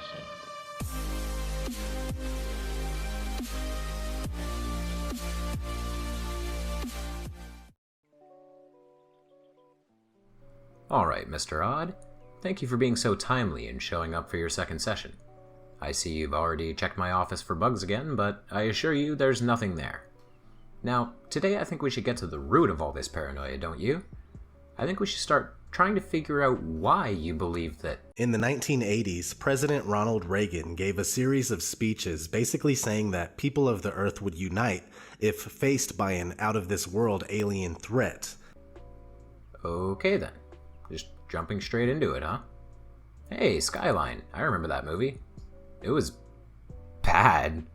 medicine. Alright, Mr. Odd. Thank you for being so timely and showing up for your second session. I see you've already checked my office for bugs again, but I assure you there's nothing there. Now, today I think we should get to the root of all this paranoia, don't you? I think we should start trying to figure out why you believe that. In the 1980s, President Ronald Reagan gave a series of speeches basically saying that people of the Earth would unite if faced by an out-of-this-world alien threat. Okay then. Just jumping straight into it, huh? Hey, Skyline. I remember that movie. It was bad.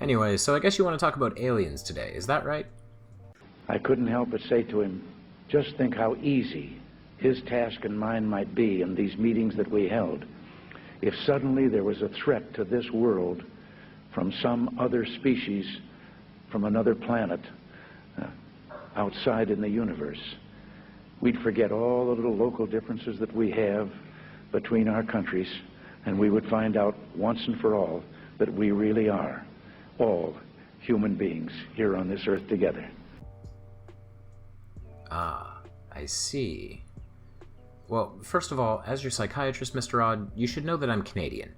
Anyway, so I guess you want to talk about aliens today, is that right? I couldn't help but say to him, just think how easy his task and mine might be in these meetings that we held if suddenly there was a threat to this world from some other species from another planet outside in the universe. We'd forget all the little local differences that we have between our countries, and we would find out once and for all that we really are all human beings here on this earth together. Ah, I see. Well, first of all, as your psychiatrist, Mr. Odd, you should know that I'm Canadian.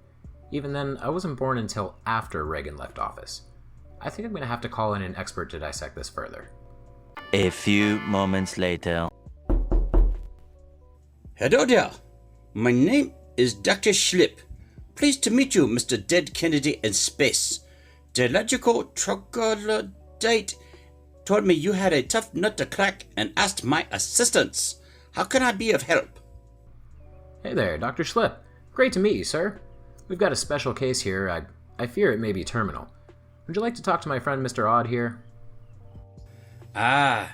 Even then, I wasn't born until after Reagan left office. I think I'm going to have to call in an expert to dissect this further. A few moments later. Hello there. My name is Dr. Schlipp. Pleased to meet you, Mr. Dead Kennedy in space. The logical troglodyte told me you had a tough nut to crack and asked my assistance. How can I be of help? Hey there, Dr. Schlipp. Great to meet you, sir. We've got a special case here. I fear it may be terminal. Would you like to talk to my friend Mr. Odd here? Ah,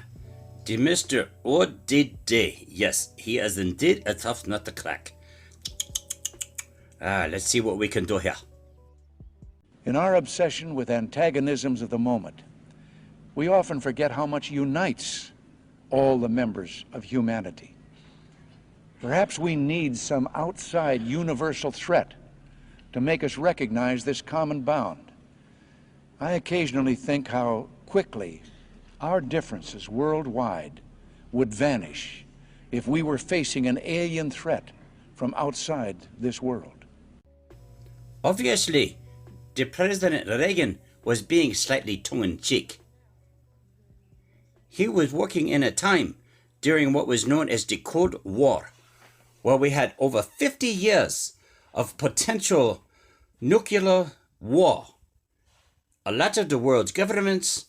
the Mr. ODD. Yes, he is indeed a tough nut to crack. Let's see what we can do here. In our obsession with antagonisms of the moment, we often forget how much unites all the members of humanity. Perhaps we need some outside universal threat to make us recognize this common bound. I occasionally think how quickly our differences worldwide would vanish if we were facing an alien threat from outside this world. Obviously, the President Reagan was being slightly tongue-in-cheek. He was working in a time during what was known as the Cold War, where we had over 50 years of potential nuclear war. A lot of the world's governments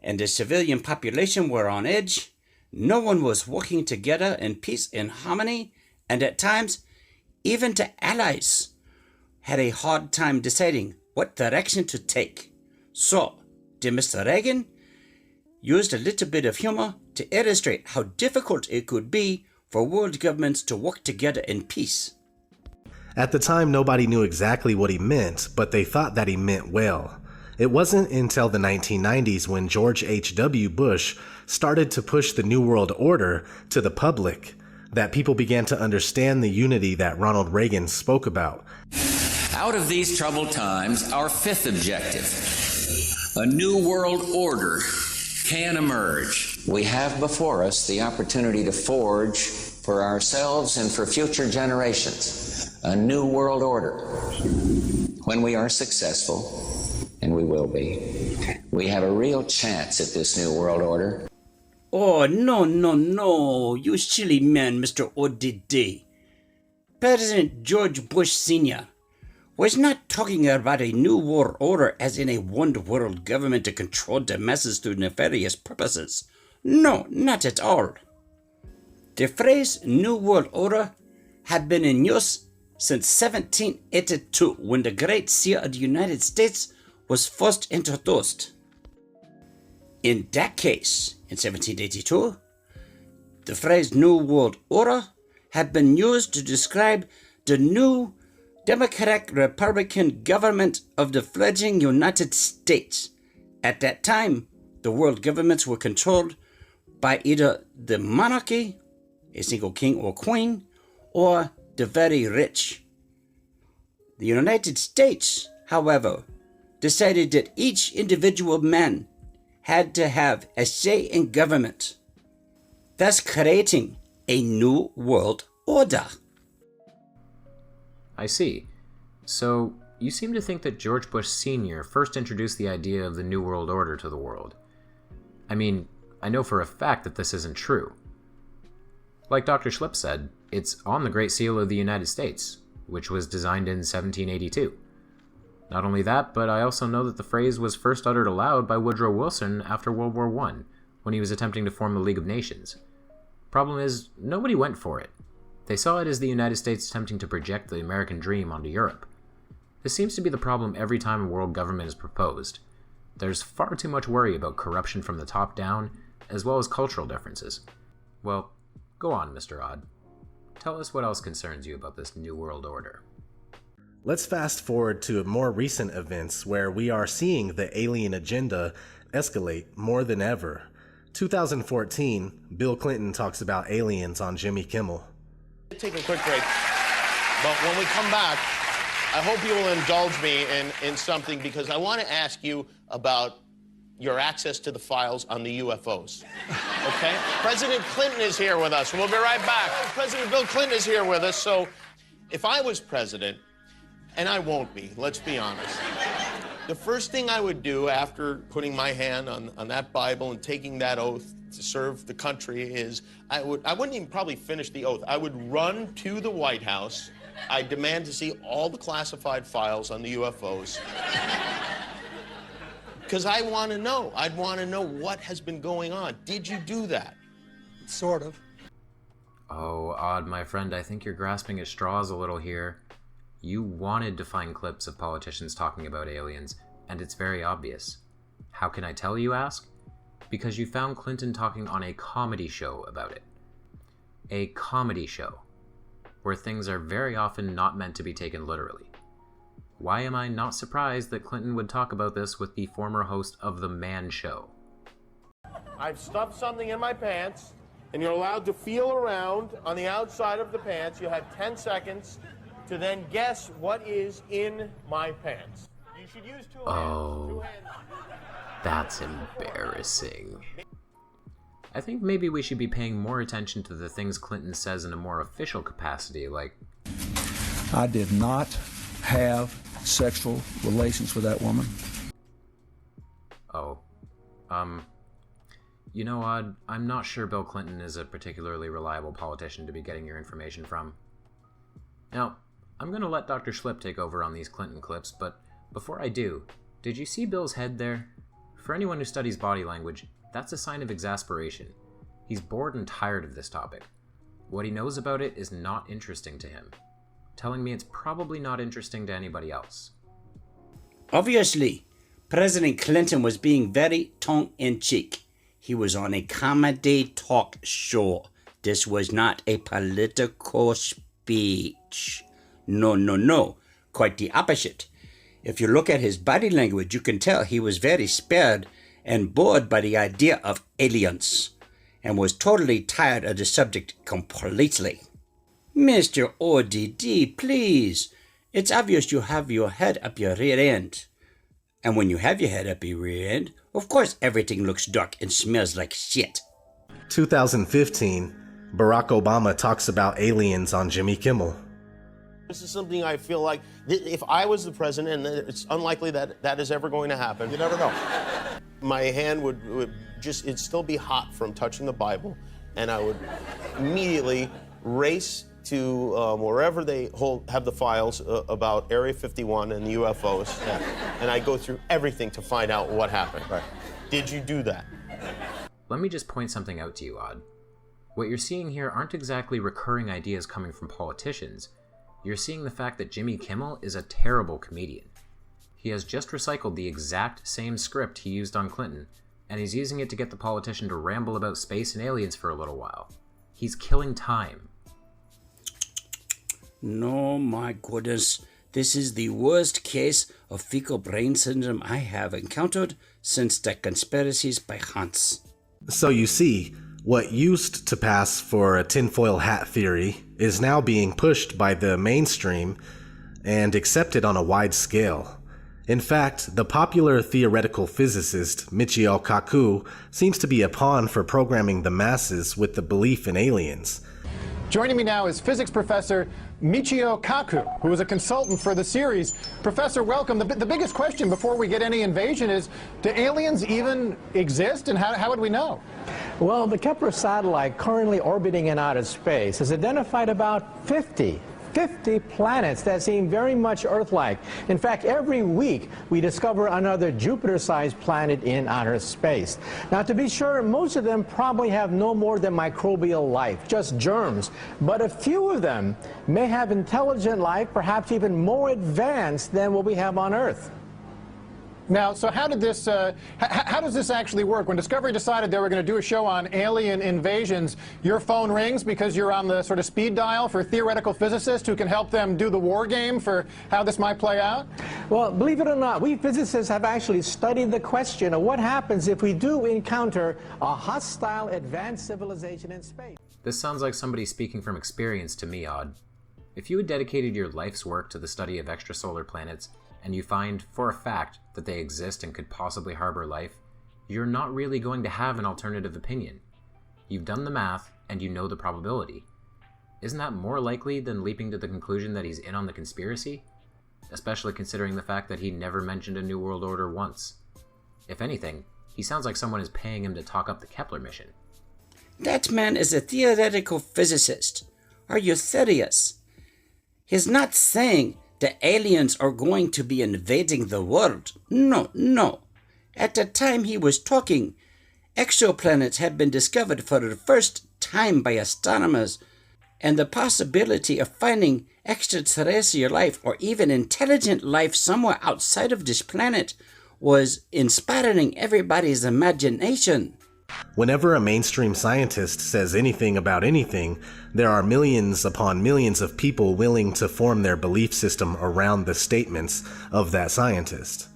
and the civilian population were on edge. No one was working together in peace and harmony, and at times, even the allies had a hard time deciding what direction to take. So, dear Mr. Reagan used a little bit of humor to illustrate how difficult it could be for world governments to work together in peace. At the time, nobody knew exactly what he meant, but they thought that he meant well. It wasn't until the 1990s when George H.W. Bush started to push the New World Order to the public that people began to understand the unity that Ronald Reagan spoke about. Out of these troubled times, our fifth objective, a new world order, can emerge. We have before us the opportunity to forge for ourselves and for future generations a new world order. When we are successful, and we will be, we have a real chance at this new world order. Oh, no, you silly man, Mr. ODD. President George Bush Sr. was not talking about a new world order as in a one world government to control the masses through nefarious purposes. No, not at all. The phrase New World Order had been in use since 1782, when the Great Seal of the United States was first introduced. In that case, in 1782, the phrase New World Order had been used to describe the new Democratic Republican government of the fledgling United States. At that time, the world governments were controlled by either the monarchy, a single king or queen, or the very rich. The United States, however, decided that each individual man had to have a say in government, thus creating a new world order. I see. So, you seem to think that George Bush Sr. first introduced the idea of the New World Order to the world. I mean, I know for a fact that this isn't true. Like Dr. Schlipp said, it's on the Great Seal of the United States, which was designed in 1782. Not only that, but I also know that the phrase was first uttered aloud by Woodrow Wilson after World War I, when he was attempting to form the League of Nations. Problem is, nobody went for it. They saw it as the United States attempting to project the American dream onto Europe. This seems to be the problem every time a world government is proposed. There's far too much worry about corruption from the top down, as well as cultural differences. Well, go on, Mr. Odd. Tell us what else concerns you about this New World Order. Let's fast forward to more recent events where we are seeing the alien agenda escalate more than ever. 2014, Bill Clinton talks about aliens on Jimmy Kimmel. Take a quick break, but when we come back, I hope you will indulge me in something, because I want to ask you about your access to the files on the UFOs, okay? President Clinton is here with us. We'll be right back. President Bill Clinton is here with us, so if I was president, and I won't be, let's be honest, the first thing I would do after putting my hand on that Bible and taking that oath to serve the country is I wouldn't even probably finish the oath. I would run to the White House. I demand to see all the classified files on the UFOs. Because I want to know. I'd want to know what has been going on. Did you do that? Sort of. Oh, Odd, my friend, I think you're grasping at straws a little here. You wanted to find clips of politicians talking about aliens, and it's very obvious. How can I tell, you ask? Because you found Clinton talking on a comedy show about it. A comedy show, where things are very often not meant to be taken literally. Why am I not surprised that Clinton would talk about this with the former host of The Man Show? I've stuffed something in my pants, and you're allowed to feel around on the outside of the pants. You have 10 seconds to then guess what is in my pants. You should use two hands. Two hands. That's embarrassing. I think maybe we should be paying more attention to the things Clinton says in a more official capacity, like, I did not have sexual relations with that woman. oh, you know, Odd, I'm not sure Bill Clinton is a particularly reliable politician to be getting your information from. Now, I'm going to let Dr. Schlipp take over on these Clinton clips, but before I do, did you see Bill's head there? For anyone who studies body language, that's a sign of exasperation. He's bored and tired of this topic. What he knows about it is not interesting to him, telling me it's probably not interesting to anybody else. Obviously, President Clinton was being very tongue-in-cheek. He was on a comedy talk show. This was not a political speech. No. Quite the opposite. If you look at his body language, you can tell he was very spared and bored by the idea of aliens, and was totally tired of the subject completely. Mr. ODD, please. It's obvious you have your head up your rear end. And when you have your head up your rear end, of course everything looks dark and smells like shit. 2015, Barack Obama talks about aliens on Jimmy Kimmel. This is something I feel like, if I was the president, and it's unlikely that that is ever going to happen. You never know. My hand would just, it'd still be hot from touching the Bible, and I would immediately race to wherever they have the files about Area 51 and the UFOs, and I go through everything to find out what happened. Right. Did you do that? Let me just point something out to you, Odd. What you're seeing here aren't exactly recurring ideas coming from politicians. You're seeing the fact that Jimmy Kimmel is a terrible comedian. He has just recycled the exact same script he used on Clinton, and he's using it to get the politician to ramble about space and aliens for a little while. He's killing time. No, my goodness. This is the worst case of fecal brain syndrome I have encountered since the conspiracies by Hans. So you see, What used to pass for a tinfoil hat theory is now being pushed by the mainstream and accepted on a wide scale. In fact, the popular theoretical physicist Michio Kaku seems to be a pawn for programming the masses with the belief in aliens. Joining me now is physics professor Michio Kaku, who is a consultant for the series. Professor, welcome. The biggest question before we get any invasion is, do aliens even exist, and how would we know? Well, the Kepler satellite currently orbiting in outer space has identified about 50 planets that seem very much Earth-like. In fact, every week we discover another Jupiter-sized planet in outer space. Now, to be sure, most of them probably have no more than microbial life, just germs. But a few of them may have intelligent life, perhaps even more advanced than what we have on Earth. Now, so how does this actually work? When Discovery decided they were going to do a show on alien invasions, your phone rings because you're on the sort of speed dial for theoretical physicists who can help them do the war game for how this might play out? Well, believe it or not, we physicists have actually studied the question of what happens if we do encounter a hostile advanced civilization in space. This sounds like somebody speaking from experience to me, Odd. If you had dedicated your life's work to the study of extrasolar planets, and you find, for a fact, that they exist and could possibly harbor life, you're not really going to have an alternative opinion. You've done the math, and you know the probability. Isn't that more likely than leaping to the conclusion that he's in on the conspiracy? Especially considering the fact that he never mentioned a New World Order once. If anything, he sounds like someone is paying him to talk up the Kepler mission. That man is a theoretical physicist. Are you serious? He's not saying the aliens are going to be invading the world. No. At the time he was talking, exoplanets had been discovered for the first time by astronomers, and the possibility of finding extraterrestrial life or even intelligent life somewhere outside of this planet was inspiring everybody's imagination. Whenever a mainstream scientist says anything about anything, there are millions upon millions of people willing to form their belief system around the statements of that scientist.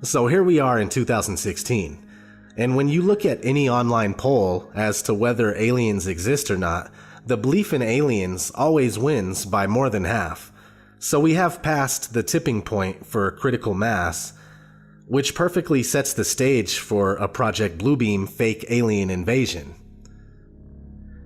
So here we are in 2016, and when you look at any online poll as to whether aliens exist or not, the belief in aliens always wins by more than half. So we have passed the tipping point for critical mass, which perfectly sets the stage for a Project Bluebeam fake alien invasion.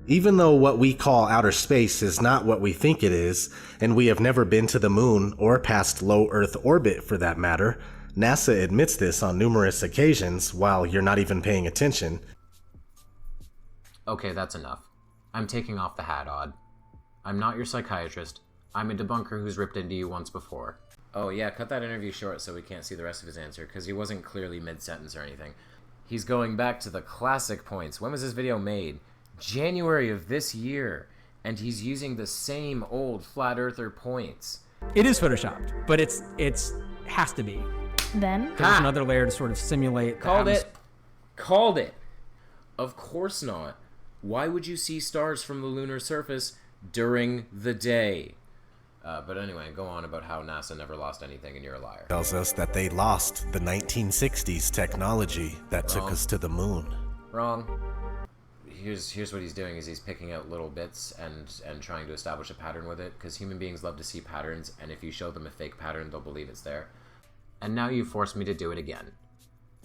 Even though what we call outer space is not what we think it is, and we have never been to the moon or past low Earth orbit for that matter, NASA admits this on numerous occasions while you're not even paying attention. Okay, that's enough. I'm taking off the hat, Odd. I'm not your psychiatrist. I'm a debunker who's ripped into you once before. Oh yeah, cut that interview short so we can't see the rest of his answer, because he wasn't clearly mid-sentence or anything. He's going back to the classic points. When was this video made? January of this year. And he's using the same old flat earther points. It is photoshopped, but it's has to be. Then? There's another layer to sort of simulate. Called it. Of course not. Why would you see stars from the lunar surface during the day? But anyway, go on about how NASA never lost anything and you're a liar. Tells us that they lost the 1960s technology that took us to the moon. Wrong. Here's what he's doing is he's picking out little bits and trying to establish a pattern with it, because human beings love to see patterns, and if you show them a fake pattern, they'll believe it's there. And now you force me to do it again.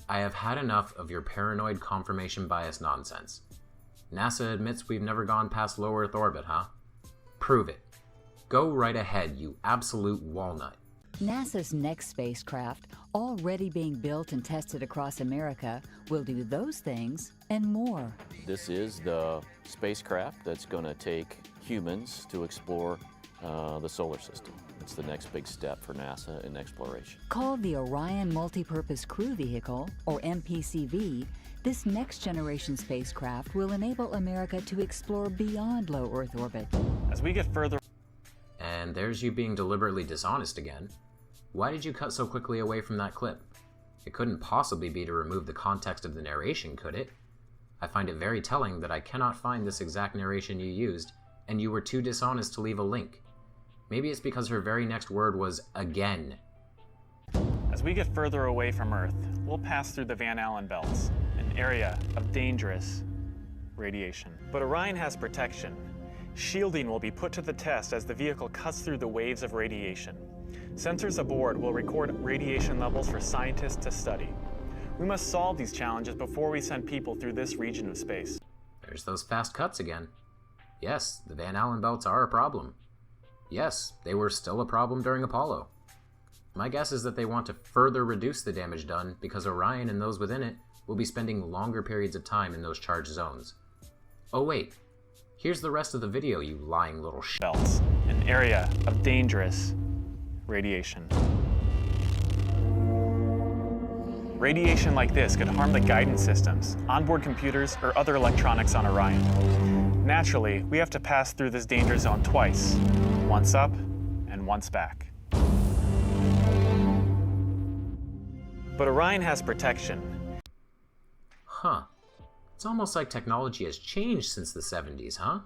I have had enough of your paranoid confirmation bias nonsense. NASA admits we've never gone past low Earth orbit, huh? Prove it. Go right ahead, you absolute walnut. NASA's next spacecraft, already being built and tested across America, will do those things and more. This is the spacecraft that's going to take humans to explore the solar system. It's the next big step for NASA in exploration. Called the Orion Multipurpose Crew Vehicle, or MPCV, this next-generation spacecraft will enable America to explore beyond low Earth orbit. As we get further... And there's you being deliberately dishonest again. Why did you cut so quickly away from that clip? It couldn't possibly be to remove the context of the narration, could it? I find it very telling that I cannot find this exact narration you used, and you were too dishonest to leave a link. Maybe it's because her very next word was again. As we get further away from Earth, we'll pass through the Van Allen belts, an area of dangerous radiation. But Orion has protection. Shielding will be put to the test as the vehicle cuts through the waves of radiation. Sensors aboard will record radiation levels for scientists to study. We must solve these challenges before we send people through this region of space. There's those fast cuts again. Yes, the Van Allen belts are a problem. Yes, they were still a problem during Apollo. My guess is that they want to further reduce the damage done because Orion and those within it will be spending longer periods of time in those charged zones. Oh wait, here's the rest of the video, you lying little belts, an area of dangerous radiation. Radiation like this could harm the guidance systems, onboard computers, or other electronics on Orion. Naturally, we have to pass through this danger zone twice, once up and once back. But Orion has protection. Huh. It's almost like technology has changed since the 70s, huh?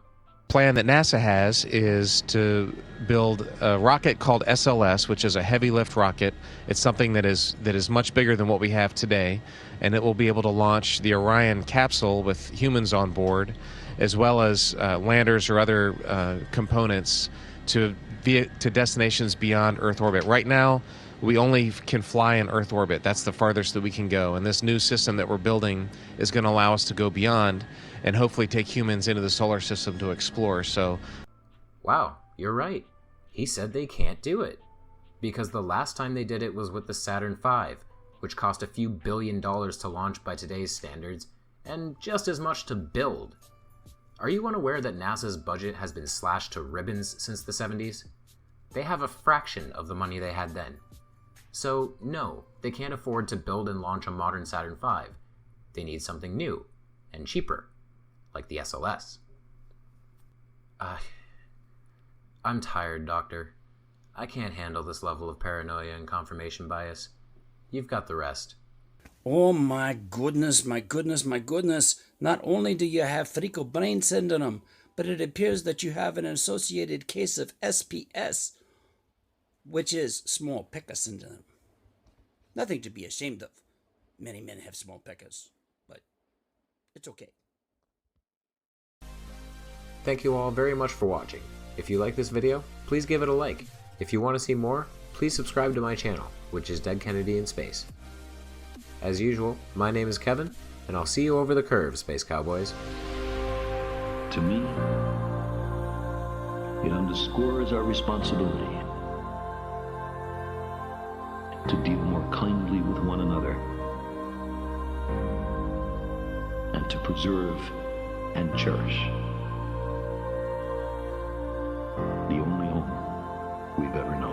Plan that NASA has is to build a rocket called SLS, which is a heavy lift rocket. It's something that is much bigger than what we have today, and it will be able to launch the Orion capsule with humans on board, as well as landers or other components to destinations beyond Earth orbit. Right now, we only can fly in Earth orbit. That's the farthest that we can go. And this new system that we're building is going to allow us to go beyond and hopefully take humans into the solar system to explore. So, wow, you're right. He said they can't do it. Because the last time they did it was with the Saturn V, which cost a few $1 billion to launch by today's standards, and just as much to build. Are you unaware that NASA's budget has been slashed to ribbons since the 70s? They have a fraction of the money they had then. So, no, they can't afford to build and launch a modern Saturn V. They need something new and cheaper, like the SLS. I'm tired, Doctor. I can't handle this level of paranoia and confirmation bias. You've got the rest. Oh my goodness, my goodness, my goodness. Not only do you have fecal brain syndrome, but it appears that you have an associated case of SPS, which is small pecker syndrome. Nothing to be ashamed of. Many men have small peckers, but it's okay. Thank you all very much for watching. If you like this video, please give it a like. If you want to see more, please subscribe to my channel, which is Dead Kennedy in Space. As usual, my name is Kevin, and I'll see you over the curve, Space Cowboys. To me, it underscores our responsibility to deal more kindly with one another and to preserve and cherish the only home we've ever known.